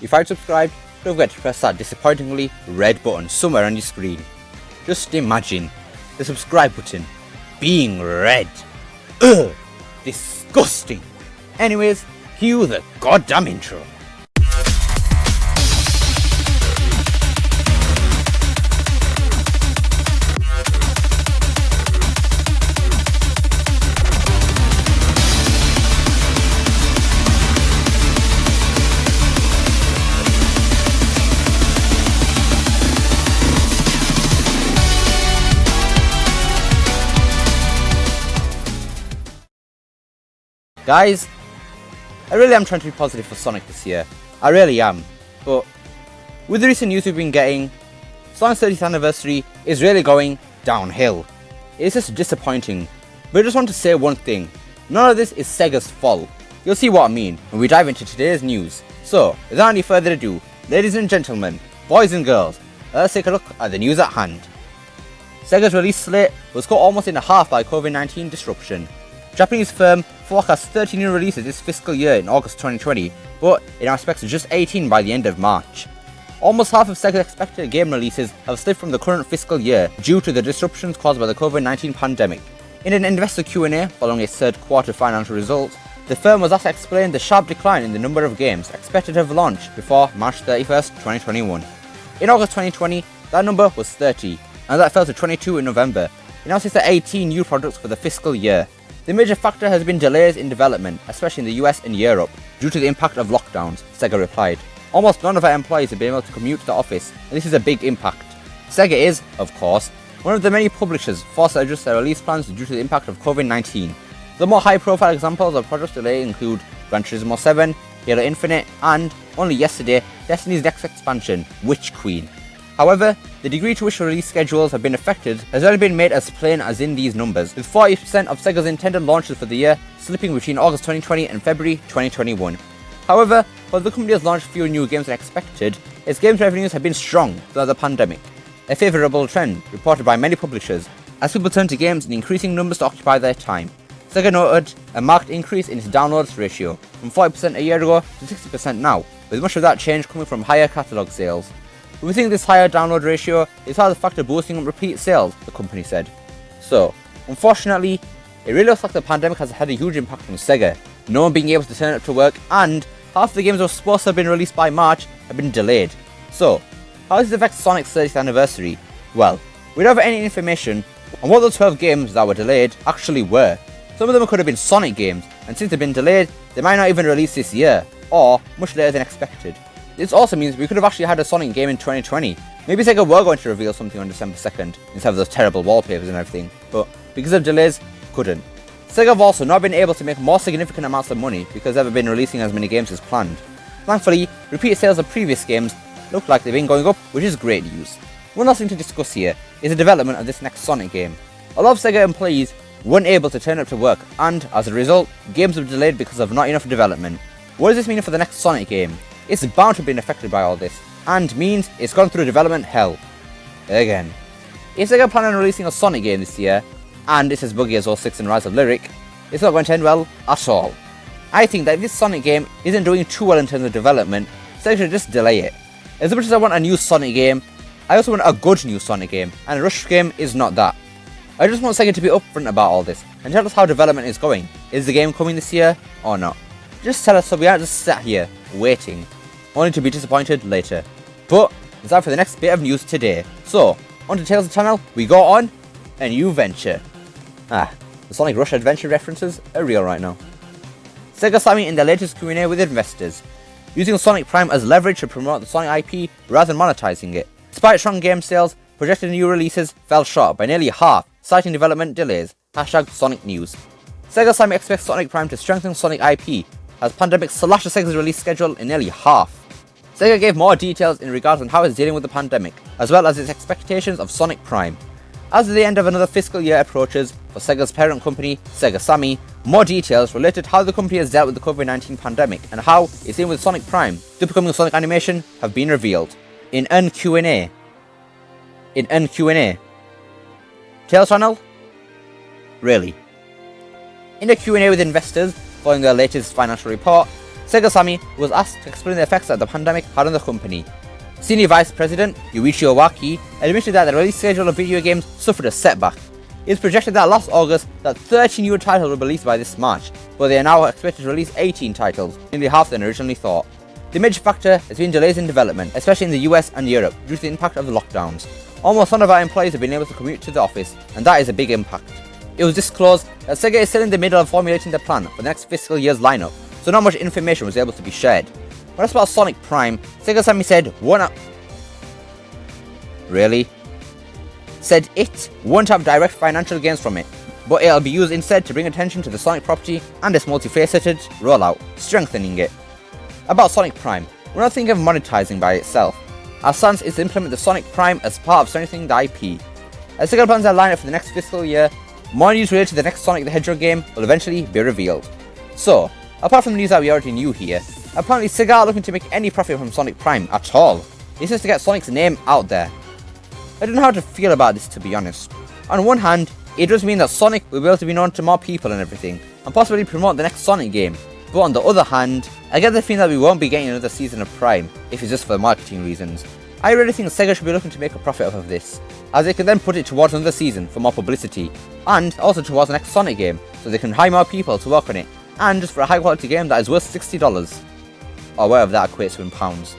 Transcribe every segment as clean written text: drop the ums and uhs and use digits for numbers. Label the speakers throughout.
Speaker 1: if you haven't subscribed, don't forget to press that disappointingly red button somewhere on your screen. Just imagine the subscribe button being red. Ugh! Disgusting! Anyways, cue the goddamn intro. Guys, I really am trying to be positive for Sonic this year. I really am. But with the recent news we've been getting, Sonic's 30th anniversary is really going downhill. It's just disappointing. But I just want to say one thing. None of this is Sega's fault. You'll see what I mean when we dive into today's news. So, without any further ado, ladies and gentlemen, boys and girls, let's take a look at the news at hand. Sega's release slate was cut almost in half by COVID-19 disruption. Japanese firm forecasts 30 new releases this fiscal year in August 2020, but it now expects just 18 by the end of March. Almost half of Sega's expected game releases have slipped from the current fiscal year due to the disruptions caused by the COVID-19 pandemic. In an investor Q&A following its third quarter financial results, the firm was asked to explain the sharp decline in the number of games expected to have launched before March 31st, 2021. In August 2020, that number was 30, and that fell to 22 in November. It now sits at 18 new products for the fiscal year. The major factor has been delays in development, especially in the US and Europe, due to the impact of lockdowns, Sega replied. Almost none of our employees have been able to commute to the office, and this is a big impact. Sega is, of course, one of the many publishers forced to adjust their release plans due to the impact of COVID-19. The more high-profile examples of project delay include Gran Turismo 7, Halo Infinite, and, only yesterday, Destiny's next expansion, Witch Queen. However, the degree to which release schedules have been affected has only been made as plain as in these numbers, with 40% of Sega's intended launches for the year slipping between August 2020 and February 2021. However, while the company has launched fewer new games than expected, its games revenues have been strong throughout the pandemic, a favourable trend reported by many publishers, as people turn to games in increasing numbers to occupy their time. Sega noted a marked increase in its downloads ratio, from 40% a year ago to 60% now, with much of that change coming from higher catalogue sales. We think this higher download ratio is how the factor boosting up repeat sales, the company said. So, unfortunately, it really looks like the pandemic has had a huge impact on Sega, no one being able to turn up to work, and half the games that were supposed to have been released by March have been delayed. So, how does this affect Sonic's 30th anniversary? Well, we don't have any information on what those 12 games that were delayed actually were. Some of them could have been Sonic games, and since they've been delayed, they might not even release this year, or much later than expected. This also means we could have actually had a Sonic game in 2020. Maybe Sega were going to reveal something on December 2nd, instead of those terrible wallpapers and everything, but because of delays, couldn't. Sega have also not been able to make more significant amounts of money because they've been releasing as many games as planned. Thankfully, repeat sales of previous games look like they've been going up, which is great news. One last thing to discuss here is the development of this next Sonic game. A lot of Sega employees weren't able to turn up to work, and as a result, games were delayed because of not enough development. What does this mean for the next Sonic game? It's bound to have been affected by all this, and means it's gone through development hell. Again. If Sega plan on releasing a Sonic game this year, and it's as buggy as 06 and Rise of Lyric, it's not going to end well at all. I think that if this Sonic game isn't doing too well in terms of development, Sega should just delay it. As much as I want a new Sonic game, I also want a good new Sonic game, and a Rush game is not that. I just want Sega to be upfront about all this, and tell us how development is going. Is the game coming this year, or not? Just tell us so we aren't just sat here, waiting, only to be disappointed later. But it's time for the next bit of news today. So, on to Tales of Channel, we go on a new venture. The Sonic Rush adventure references are real right now. Sega Sammy in their latest Q&A with investors, using Sonic Prime as leverage to promote the Sonic IP rather than monetizing it. Despite strong game sales, projected new releases fell short by nearly half, citing development delays. #Sonic News. Sega Sammy expects Sonic Prime to strengthen Sonic IP, as pandemic slashed Sega's release schedule in nearly half. Sega gave more details in regards on how it's dealing with the pandemic, as well as its expectations of Sonic Prime. As the end of another fiscal year approaches for Sega's parent company, Sega Sammy, more details related to how the company has dealt with the COVID-19 pandemic and how it's dealing with Sonic Prime, the upcoming Sonic animation, have been revealed. In an Q&A. Tales Channel? Really? In a Q&A with investors, following their latest financial report, Sega Sammy was asked to explain the effects that the pandemic had on the company. Senior Vice President Yuichi Owaki admitted that the release schedule of video games suffered a setback. It was projected that last August that 30 new titles were released by this March, but they are now expected to release 18 titles, nearly half than originally thought. The major factor has been delays in development, especially in the US and Europe, due to the impact of the lockdowns. Almost none of our employees have been able to commute to the office, and that is a big impact. It was disclosed that Sega is still in the middle of formulating the plan for the next fiscal year's lineup, so not much information was able to be shared. When asked about Sonic Prime, Sega Sammy said it won't have direct financial gains from it, but it'll be used instead to bring attention to the Sonic property and its multifaceted rollout, strengthening it. About Sonic Prime, we're not thinking of monetizing by itself. Our stance is to implement the Sonic Prime as part of strengthening the IP. As Sega plans their lineup for the next fiscal year, more news related to the next Sonic the Hedgehog game will eventually be revealed. So, apart from the news that we already knew here, apparently Sega aren't looking to make any profit from Sonic Prime at all. It's just to get Sonic's name out there. I don't know how to feel about this, to be honest. On one hand, it does mean that Sonic will be able to be known to more people and everything, and possibly promote the next Sonic game. But on the other hand, I get the feeling that we won't be getting another season of Prime, if it's just for marketing reasons. I really think Sega should be looking to make a profit off of this, as they can then put it towards another season for more publicity, and also towards the next Sonic game, so they can hire more people to work on it, and just for a high quality game that is worth $60, or whatever that equates to in pounds.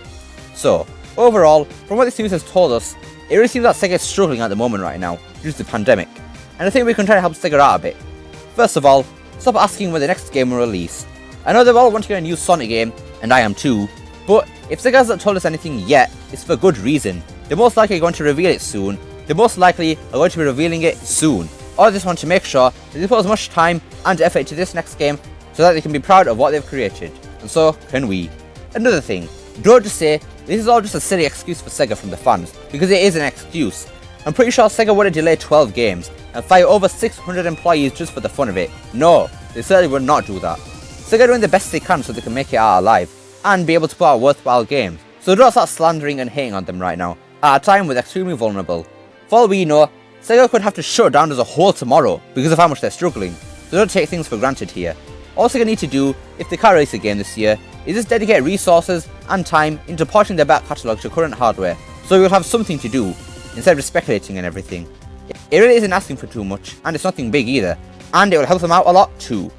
Speaker 1: So, overall, from what this news has told us, it really seems that Sega is struggling at the moment right now, due to the pandemic, and I think we can try to help Sega out a bit. First of all, stop asking when the next game will release. I know they're all wanting a new Sonic game, and I am too, but if Sega hasn't told us anything yet, it's for good reason. They're most likely going to reveal it soon, they're most likely are going to be revealing it soon, or they just want to make sure that they put as much time and effort into this next game so that they can be proud of what they've created, and so can we. Another thing, don't just say this is all just a silly excuse for Sega from the fans, because it is an excuse. I'm pretty sure Sega would have delayed 12 games and fire over 600 employees just for the fun of it. No, they certainly would not do that. Sega are doing the best they can so they can make it out alive, and be able to put out worthwhile games, so don't start slandering and hating on them right now, at a time when they're extremely vulnerable. For all we know, Sega could have to shut down as a whole tomorrow because of how much they're struggling, so don't take things for granted here. All Sega need to do, if they can't release a game this year, is just dedicate resources and time into porting their back catalogue to current hardware, so we'll have something to do, instead of just speculating and everything. It really isn't asking for too much, and it's nothing big either, and it will help them out a lot too.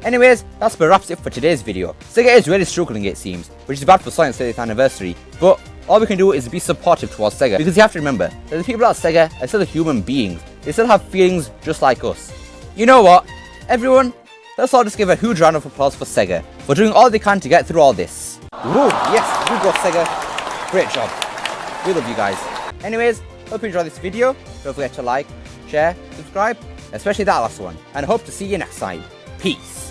Speaker 1: Anyways, that's what wraps it for today's video. Sega is really struggling, it seems, which is bad for Sonic's 30th anniversary, but all we can do is be supportive towards Sega, because you have to remember that the people at Sega are still human beings. They still have feelings just like us. You know what? Everyone, let's all just give a huge round of applause for Sega for doing all they can to get through all this. Woo, yes, you go Sega. Great job. We love you guys. Anyways, hope you enjoyed this video. Don't forget to like, share, subscribe, especially that last one, and hope to see you next time. Peace.